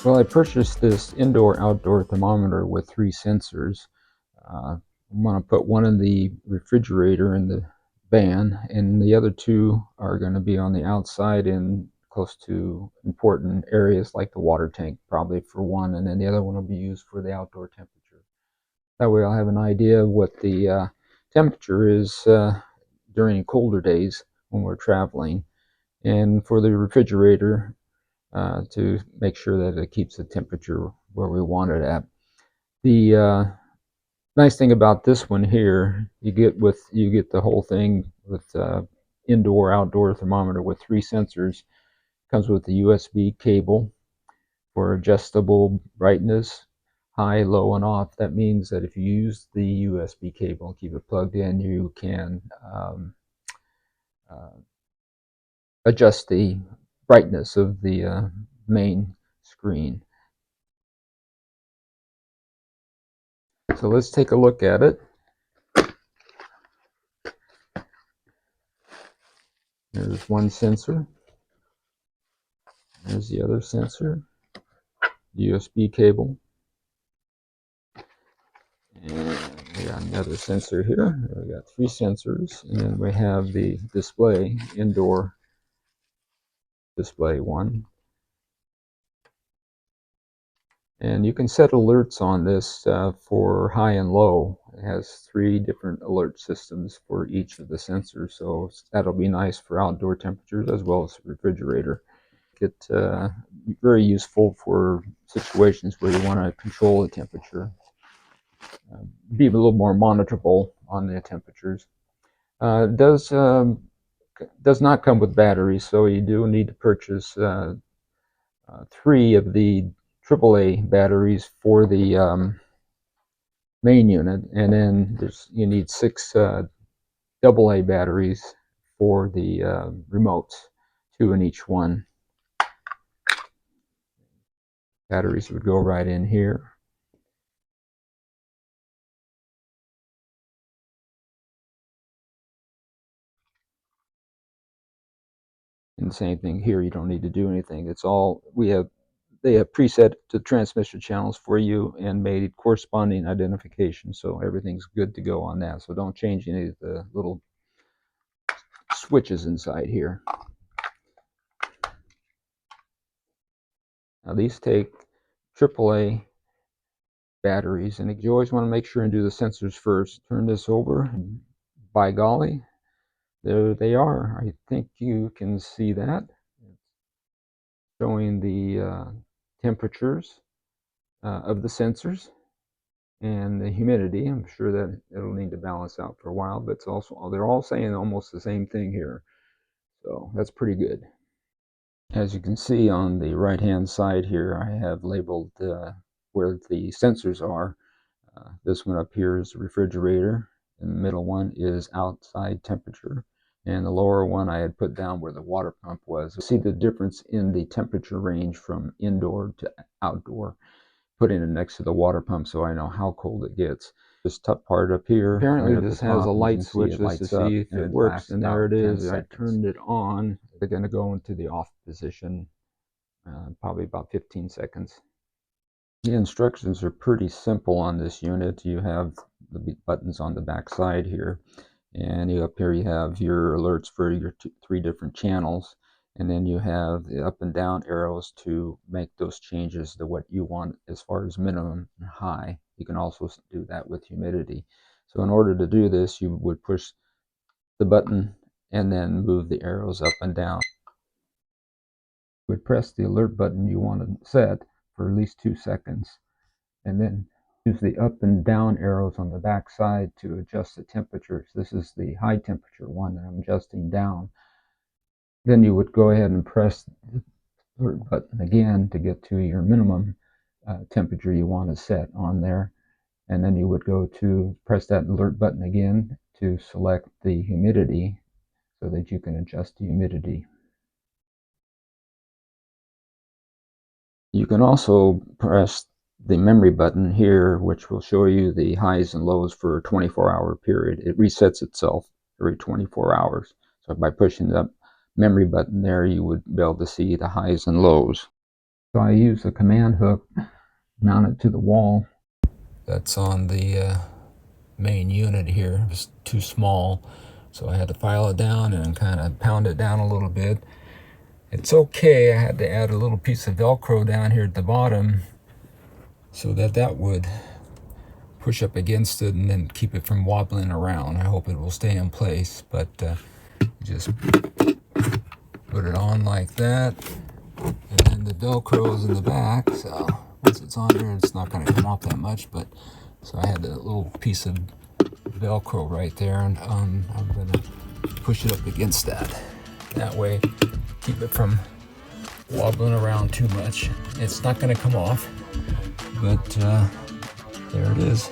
Well, I purchased this indoor-outdoor thermometer with 3 sensors. I'm going to put one in the refrigerator in the van, and the other 2 are going to be on the outside in close to important areas like the water tank, probably for one, and then the other one will be used for the outdoor temperature. That way I'll have an idea of what the temperature is during colder days when we're traveling. And for the refrigerator, to make sure that it keeps the temperature where we want it at. The nice thing about this one here, you get the whole thing with indoor outdoor thermometer with 3 sensors. Comes with the USB cable for adjustable brightness, high, low, and off. That means that if you use the USB cable and keep it plugged in, you can uh, adjust the brightness of the main screen. So let's take a look at it. There's one sensor. There's the other sensor, USB cable. And we got another sensor here. We got 3 sensors, and then we have the display, indoor display one. And you can set alerts on this for high and low. It has 3 different alert systems for each of the sensors, so that'll be nice for outdoor temperatures as well as refrigerator. It's very useful for situations where you want to control the temperature. Be a little more monitorable on the temperatures. Does not come with batteries, so you do need to purchase 3 of the AAA batteries for the main unit, and then you need 6 AA batteries for the remotes, 2 in each one. Batteries would go right in here. And the same thing here, you don't need to do anything. It's all, they have preset the transmission channels for you and made corresponding identification, so everything's good to go on that. So don't change any of the little switches inside here. Now these take AAA batteries, and you always want to make sure and do the sensors first. Turn this over, and by golly, there they are. I think you can see that. It's showing the temperatures of the sensors and the humidity. I'm sure that it'll need to balance out for a while, but it's also, they're all saying almost the same thing here, so that's pretty good. As you can see on the right hand side here, I have labeled where the sensors are. This one up here is the refrigerator, and the middle one is outside temperature, and the lower one I had put down where the water pump was. See the difference in the temperature range from indoor to outdoor, putting it next to the water pump so I know how cold it gets. This top part up here, apparently this has a light switch just to see if it works, and there it is. I turned it on. They're going to go into the off position, probably about 15 seconds. The instructions are pretty simple on this unit. You have the buttons on the back side here, and up here you have your alerts for your 3 different channels, and then you have the up and down arrows to make those changes to what you want as far as minimum and high. You can also do that with humidity. So in order to do this, you would push the button and then move the arrows up and down. You would press the alert button you want to set for at least 2 seconds, and then use the up and down arrows on the back side to adjust the temperatures. This is the high temperature one that I'm adjusting down. Then you would go ahead and press the alert button again to get to your minimum temperature you want to set on there, and then you would go to press that alert button again to select the humidity so that you can adjust the humidity. You can also press the memory button here, which will show you the highs and lows for a 24-hour period. It resets itself every 24 hours. So by pushing the memory button there, you would be able to see the highs and lows. So I use a command hook mounted to the wall. That's on the main unit here. It was too small, so I had to file it down and kind of pound it down a little bit. It's okay. I had to add a little piece of Velcro down here at the bottom so that would push up against it and then keep it from wobbling around. I hope it will stay in place, but just put it on like that, and then the Velcro is in the back, so once it's on there it's not going to come off that much, but so I had a little piece of Velcro right there, and I'm going to push it up against that way keep it from wobbling around too much. It's not going to come off, but there it is.